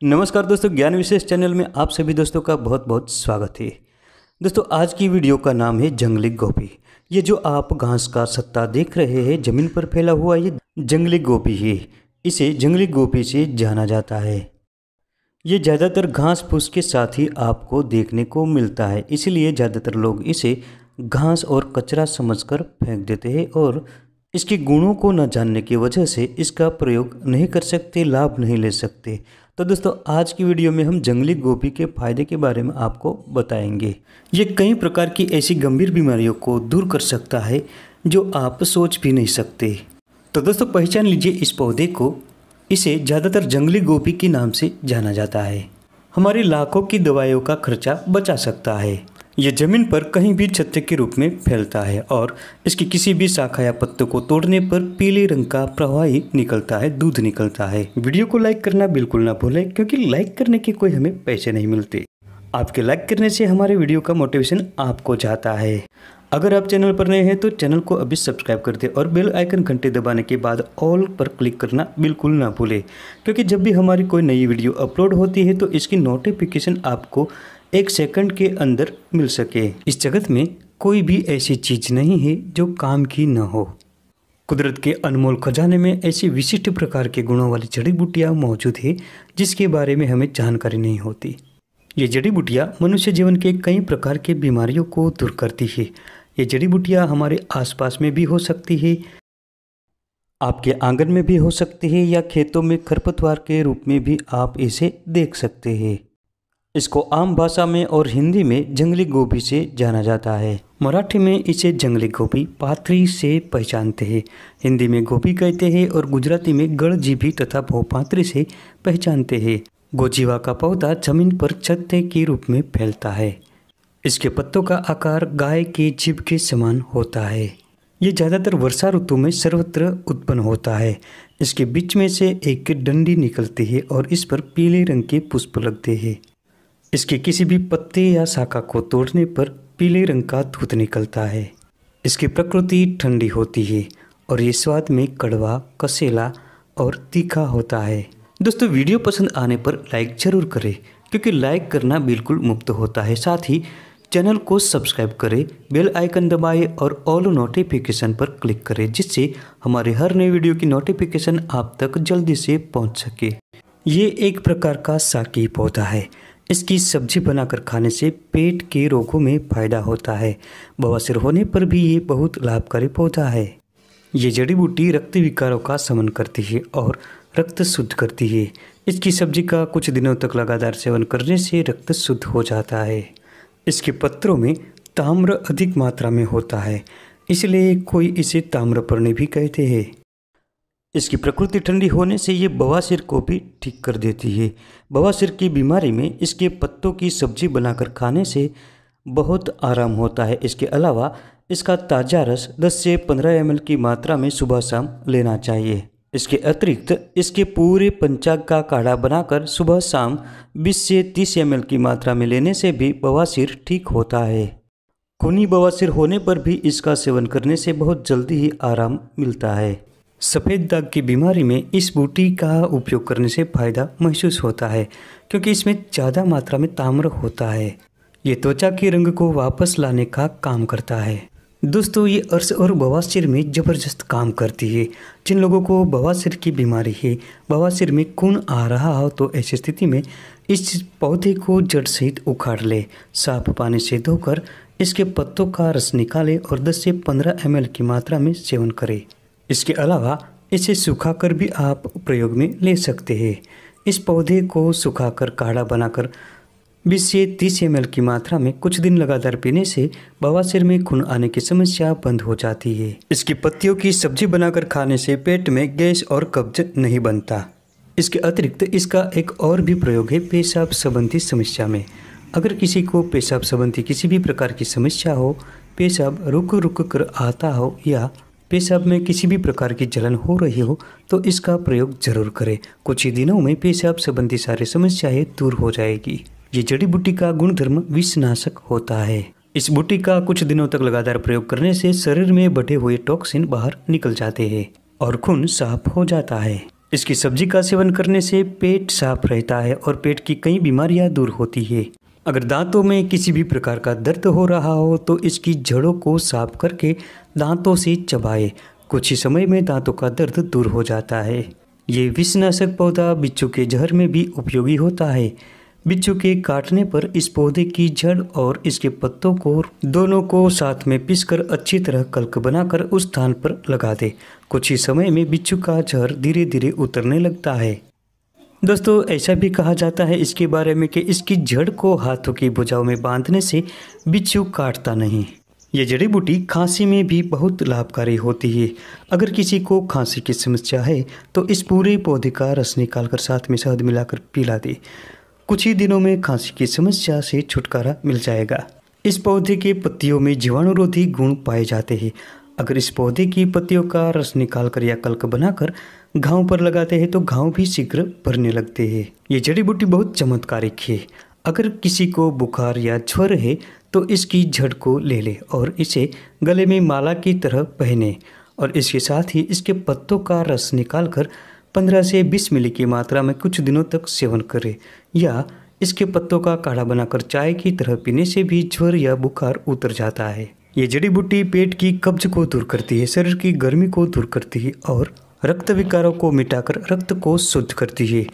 नमस्कार दोस्तों, ज्ञान विशेष चैनल में आप सभी दोस्तों का बहुत बहुत स्वागत है। दोस्तों, आज की वीडियो का नाम है जंगली गोभी। ये जो आप घास का सत्ता देख रहे हैं ज़मीन पर फैला हुआ, ये जंगली गोभी है। इसे जंगली गोभी से जाना जाता है। ये ज़्यादातर घास फूस के साथ ही आपको देखने को मिलता है, इसलिए ज़्यादातर लोग इसे घास और कचरा समझकर फेंक देते हैं और इसके गुणों को न जानने की वजह से इसका प्रयोग नहीं कर सकते, लाभ नहीं ले सकते। तो दोस्तों, आज की वीडियो में हम जंगली गोभी के फायदे के बारे में आपको बताएंगे। ये कई प्रकार की ऐसी गंभीर बीमारियों को दूर कर सकता है जो आप सोच भी नहीं सकते। तो दोस्तों, पहचान लीजिए इस पौधे को। इसे ज़्यादातर जंगली गोभी के नाम से जाना जाता है। हमारी लाखों की दवाइयों का खर्चा बचा सकता है। ये जमीन पर कहीं भी छत्ते के रूप में फैलता है और इसकी किसी भी शाखा या पत्तों को तोड़ने पर पीले रंग का प्रवाही निकलता है, दूध निकलता है। वीडियो को लाइक करना बिल्कुल ना भूलें, क्योंकि लाइक करने के कोई हमें पैसे नहीं मिलते। आपके लाइक करने से हमारे वीडियो का मोटिवेशन आपको जाता है। अगर आप चैनल पर नए हैं तो चैनल को अभी सब्सक्राइब कर दें और बेल आइकन घंटे दबाने के बाद ऑल पर क्लिक करना बिल्कुल ना भूलें, क्योंकि जब भी हमारी कोई नई वीडियो अपलोड होती है तो इसकी नोटिफिकेशन आपको 1 सेकंड के अंदर मिल सके। इस जगत में कोई भी ऐसी चीज़ नहीं है जो काम की न हो। कुदरत के अनमोल खजाने में ऐसी विशिष्ट प्रकार के गुणों वाली जड़ी बूटियाँ मौजूद है जिसके बारे में हमें जानकारी नहीं होती। ये जड़ी बूटियाँ मनुष्य जीवन के कई प्रकार के बीमारियों को दूर करती है। ये जड़ी बूटियाँ हमारे आसपास में भी हो सकती है, आपके आंगन में भी हो सकती है, या खेतों में खरपतवार के रूप में भी आप इसे देख सकते हैं। इसको आम भाषा में और हिंदी में जंगली गोभी से जाना जाता है। मराठी में इसे जंगली गोभी पाथरी से पहचानते हैं, हिंदी में गोभी कहते हैं और गुजराती में गड़जीभी तथा भोपात्री से पहचानते हैं। गोजीवा का पौधा जमीन पर छत्ते के रूप में फैलता है। इसके पत्तों का आकार गाय के जीभ के समान होता है। ये ज़्यादातर वर्षा ऋतु में सर्वत्र उत्पन्न होता है। इसके बीच में से एक डंडी निकलती है और इस पर पीले रंग के पुष्प लगते हैं। इसके किसी भी पत्ते या शाखा को तोड़ने पर पीले रंग का दूध निकलता है। इसकी प्रकृति ठंडी होती है और ये स्वाद में कड़वा, कसेला और तीखा होता है। दोस्तों, वीडियो पसंद आने पर लाइक जरूर करें, क्योंकि लाइक करना बिल्कुल मुफ्त होता है। साथ ही चैनल को सब्सक्राइब करें, बेल आइकन दबाएं और ऑल नोटिफिकेशन पर क्लिक करें, जिससे हमारे हर नई वीडियो की नोटिफिकेशन आप तक जल्दी से पहुंच सके। ये एक प्रकार का शाकाहारी पौधा है। इसकी सब्जी बनाकर खाने से पेट के रोगों में फायदा होता है। बवासीर होने पर भी ये बहुत लाभकारी पौधा है। ये जड़ी बूटी रक्त विकारों का शमन करती है और रक्त शुद्ध करती है। इसकी सब्जी का कुछ दिनों तक लगातार सेवन करने से रक्त शुद्ध हो जाता है। इसके पत्रों में ताम्र अधिक मात्रा में होता है, इसलिए कोई इसे ताम्रपर्णी भी कहते हैं। इसकी प्रकृति ठंडी होने से ये बवासीर को भी ठीक कर देती है। बवासीर की बीमारी में इसके पत्तों की सब्जी बनाकर खाने से बहुत आराम होता है। इसके अलावा इसका ताज़ा रस 10 से 15 ml की मात्रा में सुबह शाम लेना चाहिए। इसके अतिरिक्त इसके पूरे पंचांग का काढ़ा बनाकर सुबह शाम 20 से 30 ml की मात्रा में लेने से भी बवासीर ठीक होता है। खूनी बवासीर होने पर भी इसका सेवन करने से बहुत जल्दी ही आराम मिलता है। सफ़ेद दाग की बीमारी में इस बूटी का उपयोग करने से फ़ायदा महसूस होता है, क्योंकि इसमें ज़्यादा मात्रा में ताम्र होता है। ये त्वचा के रंग को वापस लाने का काम करता है। दोस्तों, ये अर्श और बवासीर में ज़बरदस्त काम करती है। जिन लोगों को बवासीर की बीमारी है, बवासीर में खून आ रहा हो, तो ऐसी स्थिति में इस पौधे को जड़ सहित उखाड़ ले, साफ पानी से धोकर इसके पत्तों का रस निकालें और 10 से 15 ml की मात्रा में सेवन करें। इसके अलावा इसे सुखाकर भी आप प्रयोग में ले सकते हैं। इस पौधे को सुखाकर काढ़ा बनाकर 20 से 30 ml की मात्रा में कुछ दिन लगातार पीने से बवासीर में खून आने की समस्या बंद हो जाती है। इसकी पत्तियों की सब्जी बनाकर खाने से पेट में गैस और कब्ज नहीं बनता। इसके अतिरिक्त इसका एक और भी प्रयोग है पेशाब संबंधी समस्या में। अगर किसी को पेशाब संबंधी किसी भी प्रकार की समस्या हो, पेशाब रुक रुक कर आता हो या पेशाब में किसी भी प्रकार की जलन हो रही हो, तो इसका प्रयोग जरूर करें। कुछ ही दिनों में पेशाब संबंधी सारी समस्याएं दूर हो जाएगी। ये जड़ी बूटी का गुणधर्म विषनाशक होता है। इस बूटी का कुछ दिनों तक लगातार प्रयोग करने से शरीर में बढ़े हुए टॉक्सिन बाहर निकल जाते हैं और खून साफ हो जाता है। इसकी सब्जी का सेवन करने से पेट साफ रहता है और पेट की कई बीमारियां दूर होती है। अगर दांतों में किसी भी प्रकार का दर्द हो रहा हो तो इसकी जड़ों को साफ करके दांतों से चबाएं। कुछ ही समय में दांतों का दर्द दूर हो जाता है। ये विषनाशक पौधा बिच्छू के जहर में भी उपयोगी होता है। बिच्छू के काटने पर इस पौधे की जड़ और इसके पत्तों को दोनों को साथ में पीसकर अच्छी तरह कल्क बनाकर उस स्थान पर लगा दे। कुछ ही समय में बिच्छू का जहर धीरे धीरे उतरने लगता है। दोस्तों, ऐसा भी कहा जाता है इसके बारे में कि इसकी जड़ को हाथों की भुजाओं में बांधने से बिच्छू काटता नहीं। ये जड़ी बूटी खांसी में भी बहुत लाभकारी होती है। अगर किसी को खांसी की समस्या है तो इस पूरे पौधे का रस निकालकर साथ में शहद मिलाकर पिला दे। कुछ ही दिनों में खांसी की समस्या से छुटकारा मिल जाएगा। इस पौधे के पत्तियों में जीवाणुरोधी गुण पाए जाते हैं। अगर इस पौधे की पत्तियों का रस निकालकर या कल्क बनाकर घाव पर लगाते हैं तो घाव भी शीघ्र भरने लगते हैं। ये जड़ी बूटी बहुत चमत्कारिक है। अगर किसी को बुखार या ज्वर है तो इसकी जड़ को ले ले और इसे गले में माला की तरह पहने और इसके साथ ही इसके पत्तों का रस निकालकर 15 से 20 मिली की मात्रा में कुछ दिनों तक सेवन करें, या इसके पत्तों का काढ़ा बनाकर चाय की तरह पीने से भी ज्वर या बुखार उतर जाता है। ये जड़ी बूटी पेट की कब्ज को दूर करती है, शरीर की गर्मी को दूर करती है और रक्त विकारों को मिटाकर रक्त को शुद्ध करती है।